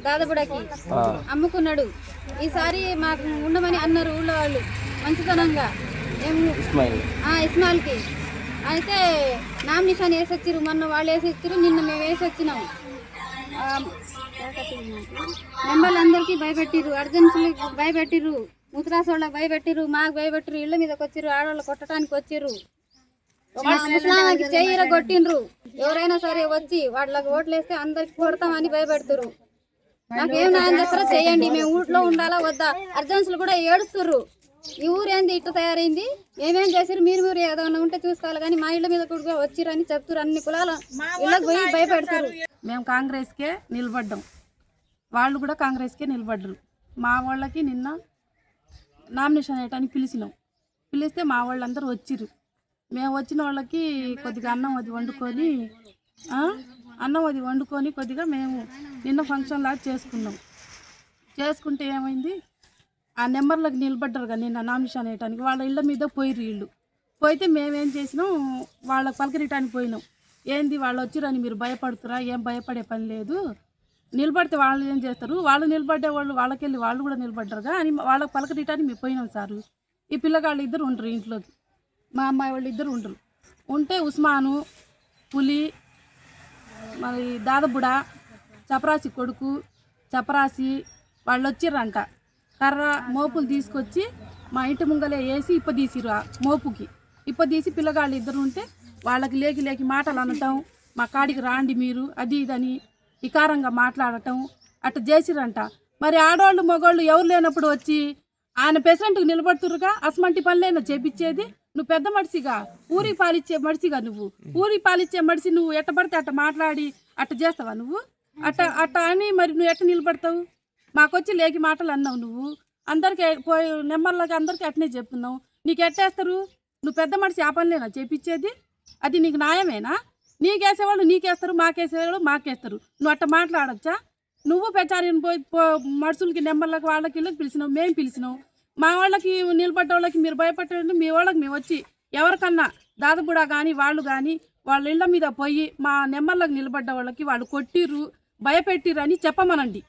దాదాపుడకి అమ్ముకున్నాడు. ఈసారి మాకు ఉండమని అన్నారు ఊళ్ళో వాళ్ళు మంచితనంగా. మేము ఇస్మాయిల్కి అయితే నామినేషన్ వేసి వచ్చిర్రు. మొన్న వాళ్ళు వేసి వచ్చిర్రు, నిన్న మేము వేసి వచ్చినాము. నెంబర్లందరికీ భయపెట్టిర్రు, అర్జెన్సీలకు భయపెట్టిర్రు, ముద్రాసోళ్ళకి భయపెట్టిర్రు, మాకు భయపెట్టిర్రు. ఇళ్ళ మీద వచ్చిర్రు, ఆడవాళ్ళు కొట్టడానికి వచ్చిర్రు. ముస్లాంకి చెయ్యిర కొట్టిండ్రు. ఎవరైనా సరే వచ్చి వాళ్ళకి ఓట్లు వేస్తే అందరికి కొడతామని భయపెడుతురు. నాకేం న్యాయం చేస్తారో చేయండి, మేము ఊట్లో ఉండాలా వద్దా? అర్జెన్సీలు కూడా ఏడుస్తుర్రు. ఈ ఊరు ఏంది ఇట్లా తయారైంది, ఏమేం చేసారు, మీరు ఏదైనా ఉంటే చూసుకోవాలి కానీ మా ఇళ్ళ మీద కూడా వచ్చిరని చెప్తారు. అన్ని కులాల ఇళ్ళకి పోయి భయపెడతారు. మేము కాంగ్రెస్కే నిలబడ్డాం, వాళ్ళు కూడా కాంగ్రెస్కే నిలబడ్డరు. మా వాళ్ళకి నిన్న నామినేషన్ వేయటానికి పిలిస్తే మా వాళ్ళందరూ వచ్చిర్రు. మేము వచ్చిన వాళ్ళకి కొద్దిగా అన్నం అది వండుకొని కొద్దిగా మేము నిన్న ఫంక్షన్ లాగా చేసుకుంటే ఏమైంది, ఆ నెంబర్లకు నిలబడ్డారు కదా నిన్న నామినేషన్ వేయటానికి. వాళ్ళ ఇళ్ళ మీద పోయిర్రు. ఇళ్ళు పోయితే మేమేం చేసినాం, వాళ్ళకి పలకరియటానికి పోయినాం. ఏంది వాళ్ళు వచ్చిరని మీరు భయపడుతురా? ఏం భయపడే పని లేదు, నిలబడితే వాళ్ళు ఏం చేస్తారు, వాళ్ళు నిలబడ్డే వాళ్ళు వాళ్ళకెళ్ళి వాళ్ళు కూడా నిలబడ్డారుగా అని వాళ్ళకి పలకరియటానికి మేము పోయినాం సారు. ఈ పిల్లగాళ్ళు ఇద్దరు ఉండరు ఇంట్లోకి, మా అమ్మాయి వాళ్ళు ఇద్దరు ఉండరు. ఉంటే ఉస్మాను, పులి, మరి దాదబుడ, చపరాసి కొడుకు, చపరాసి వాళ్ళు వచ్చిర్రంట. కర్ర మోపులు తీసుకొచ్చి మా ఇంటి ముంగలే వేసి ఇప్పదీసిరు. ఆ మోపుకి ఇప్పదీసి పిల్లగాళ్ళు ఇద్దరు ఉంటే వాళ్ళకి లేకి మాటలు అనటం, మా కాడికి రాండి మీరు అది ఇదని వికారంగా మాట్లాడటం అట్లా చేసిరంట. మరి ఆడవాళ్ళు మగవాళ్ళు ఎవరు లేనప్పుడు వచ్చి ఆయన ప్రెసిడెంట్కి నిలబడుతురుగా, అసమంటి పనులైనా చేపించేది. నువ్వు పెద్ద మనిషిగా, ఊరి పాలిచ్చే మనిషిగా, ఊరి పాలిచ్చే మనిషి నువ్వు ఎట్ట పడితే అట్ట మాట్లాడి అట్ట చేస్తావా నువ్వు? అట్ట అని మరి నువ్వు ఎట్ట నిలబడతావు? మాకొచ్చి లేకి మాటలు అన్నావు నువ్వు, అందరికి పోయి నెంబర్లకి అందరికీ అట్నే చెప్తున్నావు. నీకు ఎట్టేస్తారు? నువ్వు పెద్ద మనిషి ఆ పనులేనా చేపించేది? అది నీకు న్యాయమేనా? నీకేసేవాళ్ళు నీకేస్తారు, మాకేసేవాళ్ళు మాకేస్తారు. నువ్వు అట్ట మాట్లాడచ్చా? నువ్వు ప్రచారం పోయి మనుషులకి నెంబర్లకు వాళ్ళకి ఇళ్ళకి పిలిచినావు, మేము పిలిచినావు. మా వాళ్ళకి నిలబడ్డ వాళ్ళకి మీరు భయపడండి, మీ వాళ్ళకి మేము వచ్చి ఎవరికన్నా దాదాపుడా కానీ వాళ్ళు కానీ వాళ్ళ ఇళ్ళ మీద పోయి మా నెంబర్లకు నిలబడ్డ వాళ్ళకి వాళ్ళు కొట్టిర్రు, భయపెట్టిర్రు అని చెప్పమనండి.